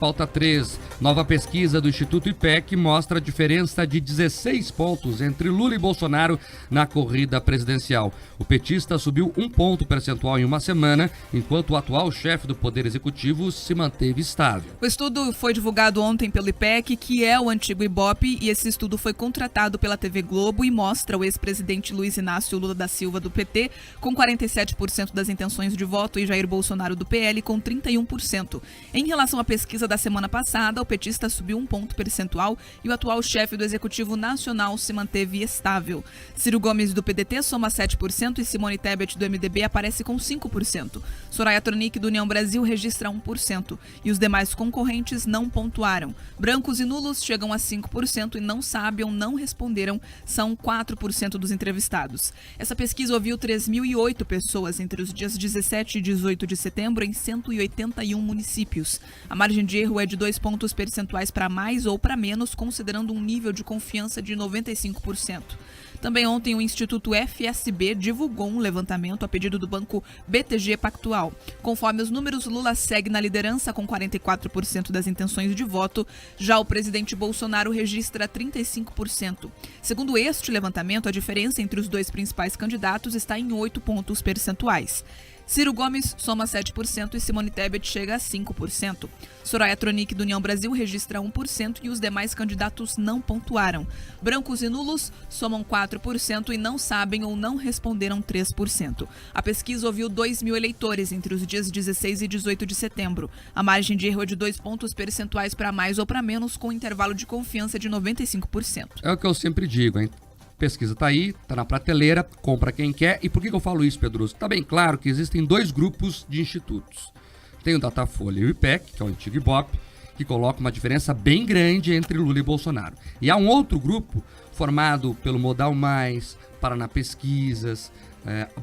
Pauta 3. Nova pesquisa do Instituto IPEC mostra a diferença de 16 pontos entre Lula e Bolsonaro na corrida presidencial. O petista subiu 1 ponto percentual em uma semana, enquanto o atual chefe do Poder Executivo se manteve estável. O estudo foi divulgado ontem pelo IPEC, que é o antigo Ibope, e esse estudo foi contratado pela TV Globo e mostra o ex-presidente Luiz Inácio Lula da Silva do PT com 47% das intenções de voto e Jair Bolsonaro do PL com 31%. Em relação à pesquisa da semana passada, o petista subiu 1 ponto percentual e o atual chefe do Executivo Nacional se manteve estável. Ciro Gomes do PDT soma 7% e Simone Tebet do MDB aparece com 5%. Soraya Tronic do União Brasil registra 1% e os demais concorrentes não pontuaram. Brancos e nulos chegam a 5% e não sabem ou não responderam são 4% dos entrevistados. Essa pesquisa ouviu 3.008 pessoas entre os dias 17 e 18 de setembro em 181 municípios. A margem de erro é de 2 pontos percentuais para mais ou para menos, considerando um nível de confiança de 95%. Também ontem o Instituto FSB divulgou um levantamento a pedido do banco BTG Pactual. Conforme os números, Lula segue na liderança com 44% das intenções de voto, já o presidente Bolsonaro registra 35%. Segundo este levantamento, a diferença entre os dois principais candidatos está em 8 pontos percentuais. Ciro Gomes soma 7% e Simone Tebet chega a 5%. Soraya Tronic do União Brasil registra 1% e os demais candidatos não pontuaram. Brancos e nulos somam 4% e não sabem ou não responderam 3%. A pesquisa ouviu 2.000 eleitores entre os dias 16 e 18 de setembro. A margem de erro é de 2 pontos percentuais para mais ou para menos, com intervalo de confiança de 95%. É o que eu sempre digo, hein? Pesquisa tá aí, tá na prateleira, compra quem quer. E por que eu falo isso, Pedroso? Tá bem claro que existem 2 grupos de institutos. Tem o Datafolha e o IPEC, que é o antigo Ibope, que coloca uma diferença bem grande entre Lula e Bolsonaro. E há um outro grupo formado pelo Modal Mais, Paraná Pesquisas,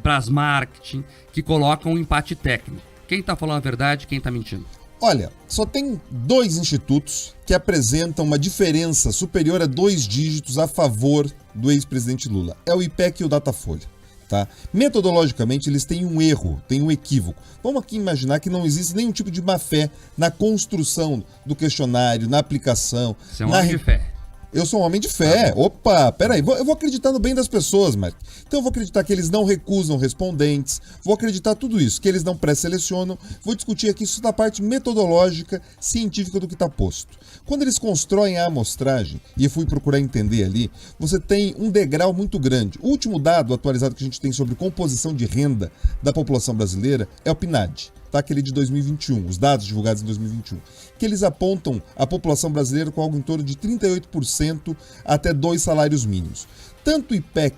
Brasmarketing, que colocam um empate técnico. Quem tá falando a verdade, quem tá mentindo? Olha, só tem 2 institutos que apresentam uma diferença superior a 2 dígitos a favor do ex-presidente Lula. É o IPEC e o Datafolha. Tá? Metodologicamente, eles têm um erro, têm um equívoco. Vamos aqui imaginar que não existe nenhum tipo de má-fé na construção do questionário, na aplicação. Você é um homem de fé. Eu sou um homem de fé. Opa, peraí, eu vou acreditar no bem das pessoas, Mark. Então eu vou acreditar que eles não recusam respondentes, vou acreditar tudo isso, que eles não pré-selecionam, vou discutir aqui isso da parte metodológica, científica do que está posto. Quando eles constroem a amostragem, e eu fui procurar entender ali, você tem um degrau muito grande. O último dado atualizado que a gente tem sobre composição de renda da população brasileira é o PNAD. Tá, aquele de 2021, os dados divulgados em 2021, que eles apontam a população brasileira com algo em torno de 38% até 2 salários mínimos. Tanto o IPEC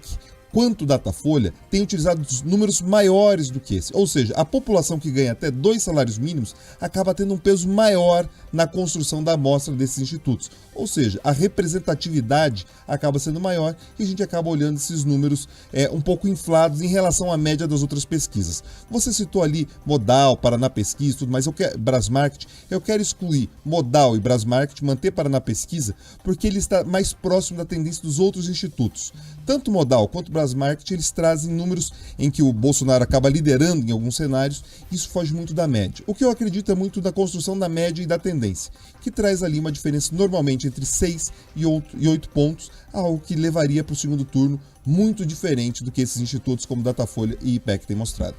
quanto o Datafolha têm utilizado números maiores do que esse. Ou seja, a população que ganha até 2 salários mínimos acaba tendo um peso maior na construção da amostra desses institutos. Ou seja, a representatividade acaba sendo maior e a gente acaba olhando esses números um pouco inflados em relação à média das outras pesquisas. Você citou ali Modal, Paraná Pesquisa e tudo mais, Brasmarketing. Eu quero excluir Modal e Brasmarketing, manter Paraná Pesquisa, porque ele está mais próximo da tendência dos outros institutos. Tanto Modal quanto Brasmarketing, eles trazem números em que o Bolsonaro acaba liderando em alguns cenários, isso foge muito da média. O que eu acredito é muito da construção da média e da tendência, que traz ali uma diferença normalmente entre 6 e 8 pontos, algo que levaria para o segundo turno muito diferente do que esses institutos como Datafolha e IPEC têm mostrado.